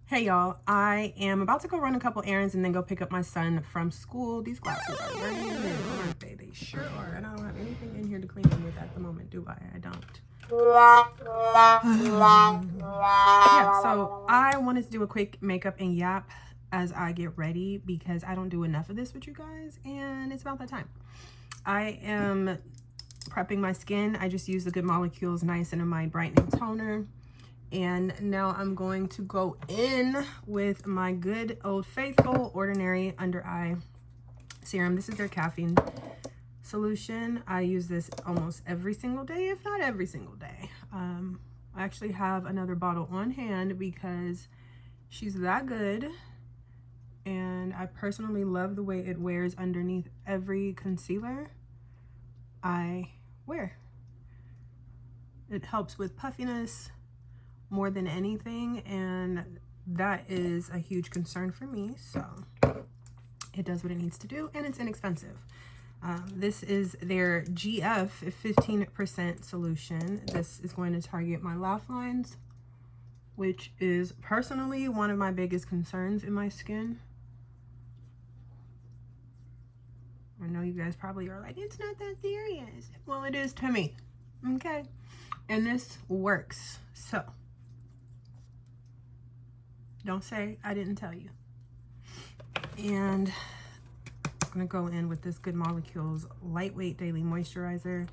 Hey y'all, I am about to go run a couple errands and then go pick up my son from school. These glasses are dirty, aren't they? They sure are. And I don't have anything in here to clean them with at the moment, do I? I don't. Yeah, so I wanted to do a quick makeup and yap as I get ready because I don't do enough of this with you guys and it's about that time. I am prepping my skin. I just used the Good Molecules Niacinamide Brightening Toner. And now I'm going to go in with my good old faithful Ordinary Under Eye Serum. This is their caffeine solution. I use this almost every single day, if not every single day. I actually have another bottle on hand because she's that good. And I personally love the way it wears underneath every concealer I wear. It helps with puffiness more than anything, and that is a huge concern for me, so it does what it needs to do, and it's inexpensive. This is their GF 15% solution. This is going to target my laugh lines, which is personally one of my biggest concerns in my skin. I know you guys probably are like, it's not that serious. Well, it is to me, okay? And this works, so don't say I didn't tell you. And I'm gonna go in with this Good Molecules Lightweight Daily Moisturizer.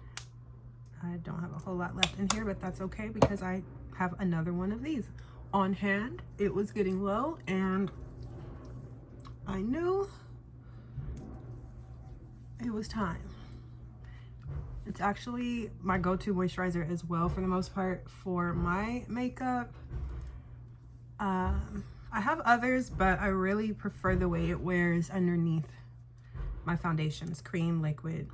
I don't have a whole lot left in here, but that's okay because I have another one of these on hand. It was getting low and I knew it was time. It's actually my go-to moisturizer as well for the most part for my makeup. I have others, but I really prefer the way it wears underneath my foundations, cream, liquid.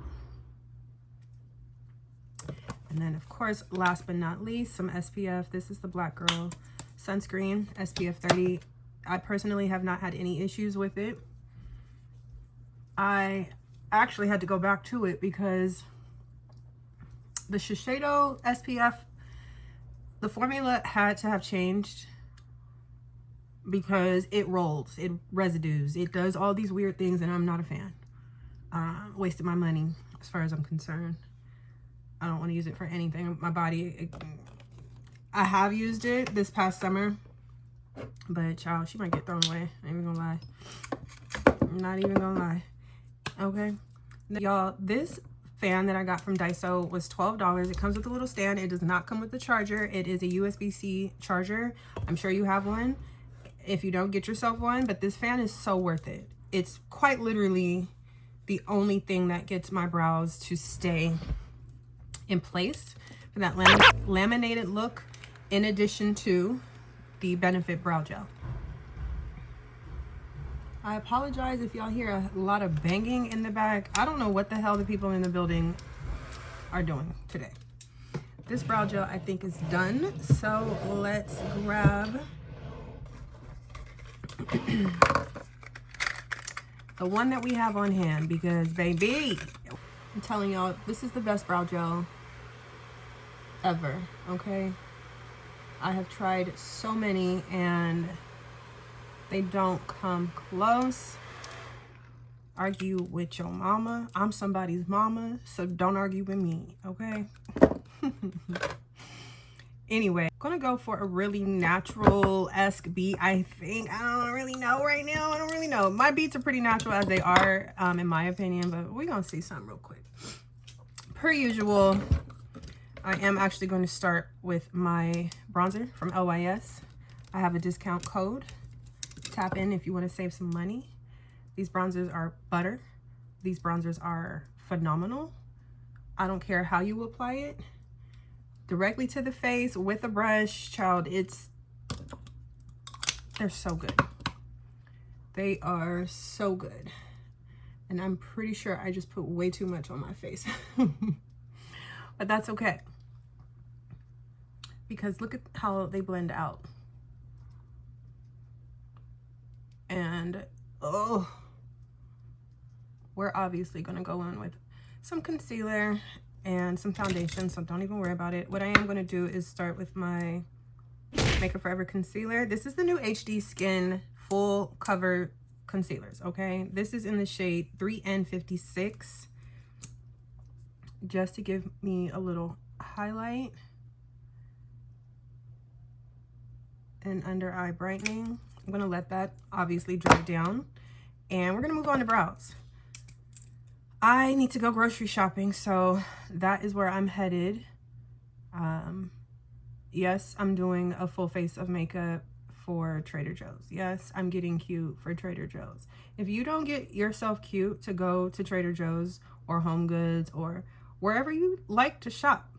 And then of course, last but not least, some SPF. This is the Black Girl Sunscreen, SPF 30. I personally have not had any issues with it. I actually had to go back to it because the Shiseido SPF, the formula had to have changed because it rolls, it residues, it does all these weird things, and I'm not a fan. Wasted my money as far as I'm concerned. I don't want to use it for anything. My body, I have used it this past summer, but child, she might get thrown away. I ain't even gonna lie. I'm not even gonna lie. Okay, y'all, this fan that I got from Daiso was $12. It comes with a little stand. It does not come with the charger. It is a USB-C charger. I'm sure you have one. If you don't, get yourself one, but this fan is so worth it. It's quite literally the only thing that gets my brows to stay in place for that laminated look, in addition to the Benefit Brow Gel. I apologize if y'all hear a lot of banging in the back. I don't know what the hell the people in the building are doing today. This brow gel I think is done, so let's grab the one that we have on hand because baby, I'm telling y'all, this is the best brow gel ever, okay? I have tried so many and they don't come close. Argue with your mama. I'm somebody's mama, so don't argue with me, okay? Anyway, I'm gonna go for a really natural-esque beat, I think. I don't really know right now. I don't really know. My beats are pretty natural as they are, in my opinion, but we're gonna see something real quick. Per usual, I am actually going to start with my bronzer from LYS. I have a discount code. Tap in if you want to save some money. These bronzers are butter. These bronzers are phenomenal. I don't care how you apply it. Directly to the face with a brush, child, they're so good. They are so good. And I'm pretty sure I just put way too much on my face. But that's okay. Because look at how they blend out. And oh, we're obviously gonna go in with some concealer and some foundation, so don't even worry about it. What I am gonna do is start with my Makeup Forever concealer. This is the new HD Skin full cover concealers, okay? This is in the shade 3N56, just to give me a little highlight and under eye brightening. I'm gonna let that obviously dry down, and we're gonna move on to brows. I need to go grocery shopping, so that is where I'm headed. Yes, I'm doing a full face of makeup for Trader Joe's. Yes, I'm getting cute for Trader Joe's. If you don't get yourself cute to go to Trader Joe's or Home Goods or wherever you like to shop,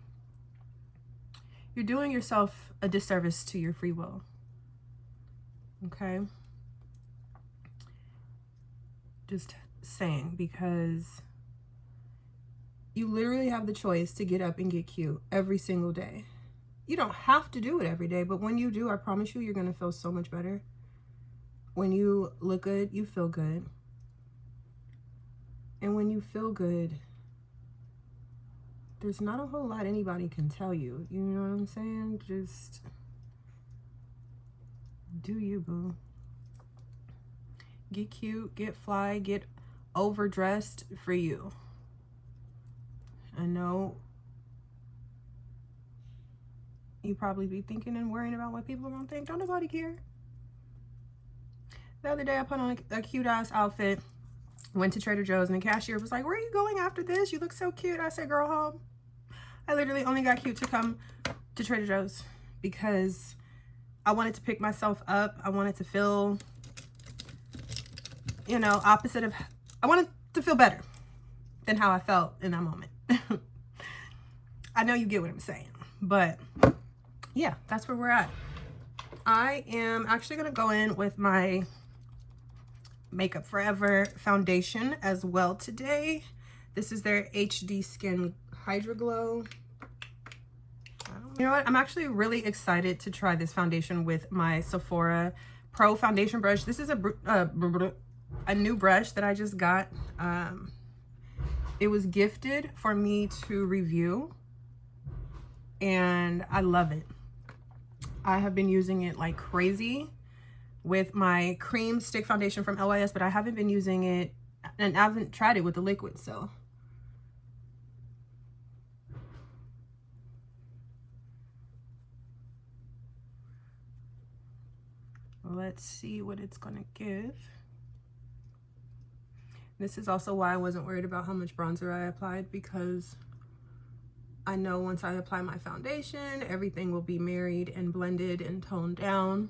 you're doing yourself a disservice to your free will. Okay? Just saying, because you literally have the choice to get up and get cute every single day. You don't have to do it every day, but when you do, I promise you, you're going to feel so much better. When you look good, you feel good. And when you feel good, there's not a whole lot anybody can tell you. You know what I'm saying? Just do you, boo. Get cute, get fly, get overdressed for you. I know you probably be thinking and worrying about what people are gonna think. Don't nobody care. The other day I put on a cute ass outfit, went to Trader Joe's, and the cashier was like, "Where are you going after this? You look so cute." I said, "Girl, home." I literally only got cute to come to Trader Joe's because I wanted to pick myself up. I wanted to feel, you know, opposite of, I wanted to feel better than how I felt in that moment. I know you get what I'm saying, but yeah, that's where we're at. I am actually going to go in with my Makeup Forever foundation as well today. This is their HD Skin Hydra Glow. You know what? I'm actually really excited to try this foundation with my Sephora Pro foundation brush. This is a new brush that I just got. It was gifted for me to review, and I love it. I have been using it like crazy with my cream stick foundation from LYS, but I haven't been using it, and I haven't tried it with the liquid, so. Let's see what it's gonna give. This is also why I wasn't worried about how much bronzer I applied, because I know once I apply my foundation, everything will be married and blended and toned down.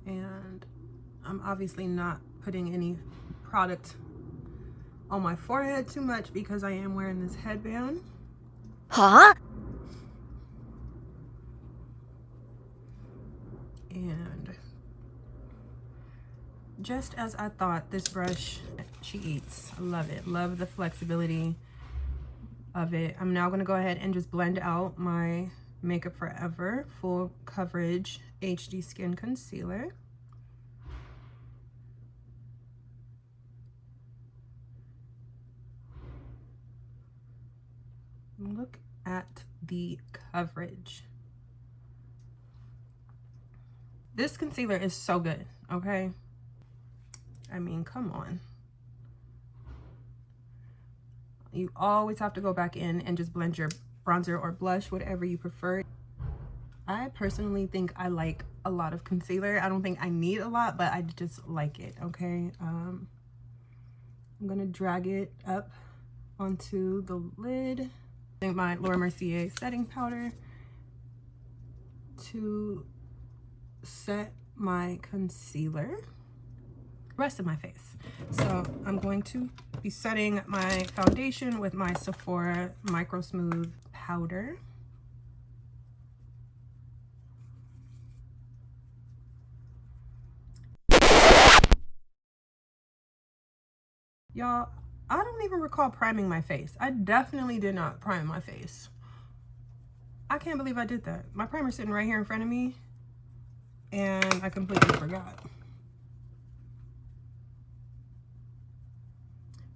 And I'm obviously not putting any product on my forehead too much because I am wearing this headband. Huh? And just as I thought, this brush, she eats. I love it. Love the flexibility of it. I'm now going to go ahead and just blend out my Makeup Forever Full Coverage HD Skin Concealer. Look at the coverage. This concealer is so good, okay? I mean, come on. You always have to go back in and just blend your bronzer or blush, whatever you prefer. I personally think I like a lot of concealer. I don't think I need a lot, but I just like it, okay? I'm gonna drag it up onto the lid. I think my Laura Mercier setting powder to set my concealer, rest of my face. So I'm going to be setting my foundation with my Sephora Micro Smooth powder. Y'all, I don't even recall priming my face. I definitely did not prime my face. I can't believe I did that. My primer's sitting right here in front of me, and I completely forgot.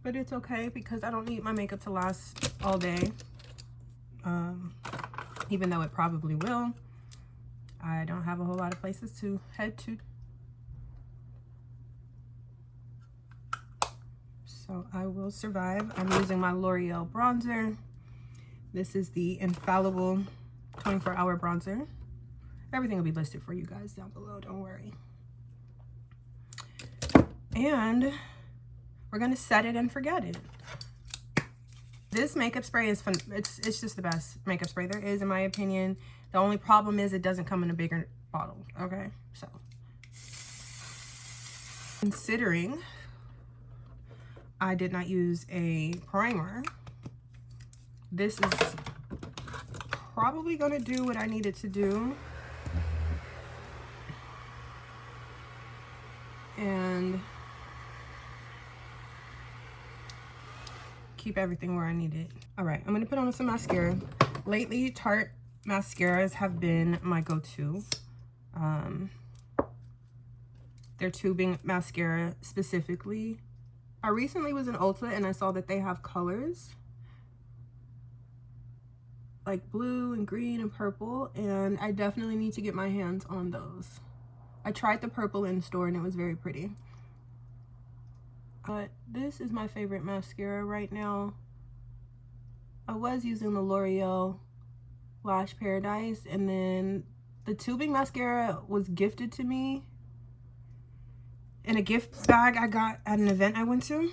but it's okay because I don't need my makeup to last all day. Even though it probably will. I don't have a whole lot of places to head to. So I will survive. I'm using my L'Oreal bronzer. This is the Infallible 24-hour bronzer. Everything will be listed for you guys down below, don't worry. And we're gonna set it and forget it. This makeup spray is fun. It's just the best makeup spray there is, in my opinion. The only problem is it doesn't come in a bigger bottle, okay? So, considering I did not use a primer, this is probably gonna do what I needed to do. And keep everything where I need it. All right, I'm gonna put on some mascara. Lately, Tarte mascaras have been my go-to. Their tubing mascara specifically. I recently was in Ulta and I saw that they have colors like blue and green and purple, and I definitely need to get my hands on those. I tried the purple in store and it was very pretty. But this is my favorite mascara right now. I was using the L'Oreal Lash Paradise, and then the tubing mascara was gifted to me in a gift bag I got at an event I went to.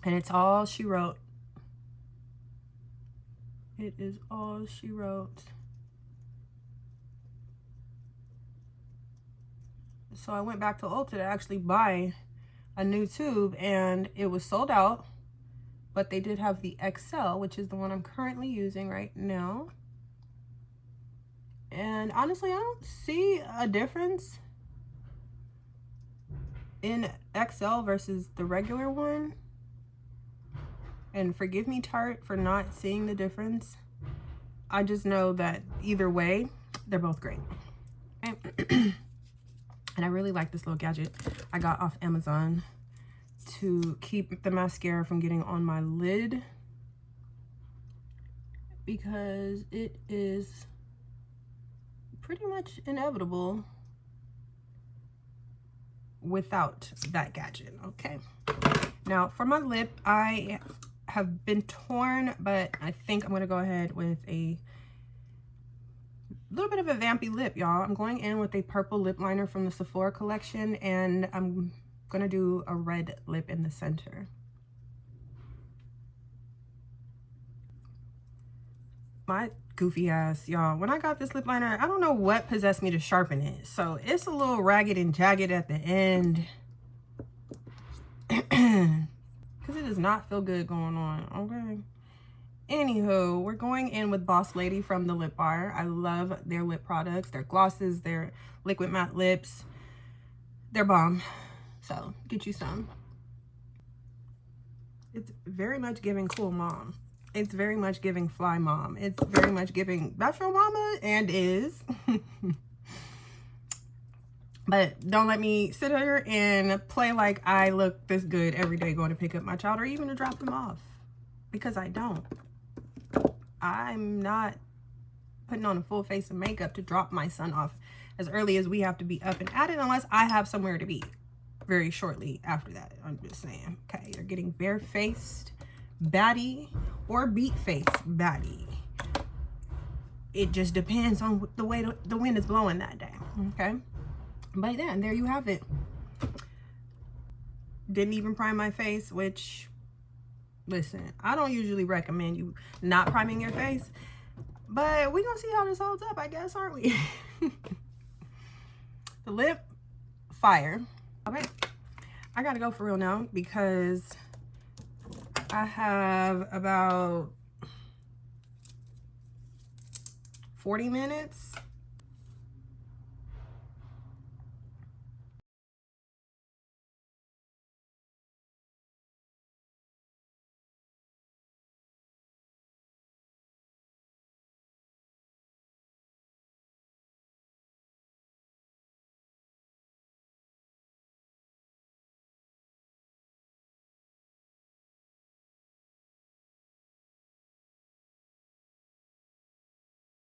And it's all she wrote. It is all she wrote. So I went back to Ulta to actually buy a new tube, and it was sold out, but they did have the XL, which is the one I'm currently using right now. And honestly, I don't see a difference in XL versus the regular one. And forgive me, Tarte, for not seeing the difference. I just know that either way, they're both great. Okay. And I really like this little gadget I got off Amazon to keep the mascara from getting on my lid, because it is pretty much inevitable without that gadget. Okay. Now for my lip, I have been torn, but I think I'm gonna go ahead with a little bit of a vampy lip, y'all. I'm going in with a purple lip liner from the Sephora collection, and I'm gonna do a red lip in the center. My goofy ass, y'all, when I got this lip liner, I don't know what possessed me to sharpen it, so it's a little ragged and jagged at the end. Because it does not feel good going on, okay? Anywho, we're going in with Boss Lady from the Lip Bar. I love their lip products, their glosses, their liquid matte lips. They're bomb. So get you some. It's very much giving cool mom. It's very much giving fly mom. It's very much giving that's your mama, and is. But don't let me sit here and play like I look this good every day going to pick up my child or even to drop them off, because I don't. I'm not putting on a full face of makeup to drop my son off as early as we have to be up and at it, unless I have somewhere to be very shortly after that. I'm just saying. Okay, you're getting bare-faced baddie or beat-faced baddie. It just depends on the way the wind is blowing that day. Okay, but yeah, and there you have it. Didn't even prime my face, which, listen, I don't usually recommend you not priming your face, but we're gonna see how this holds up, I guess, aren't we? The lip, fire. All right, I gotta go for real now, because I have about 40 minutes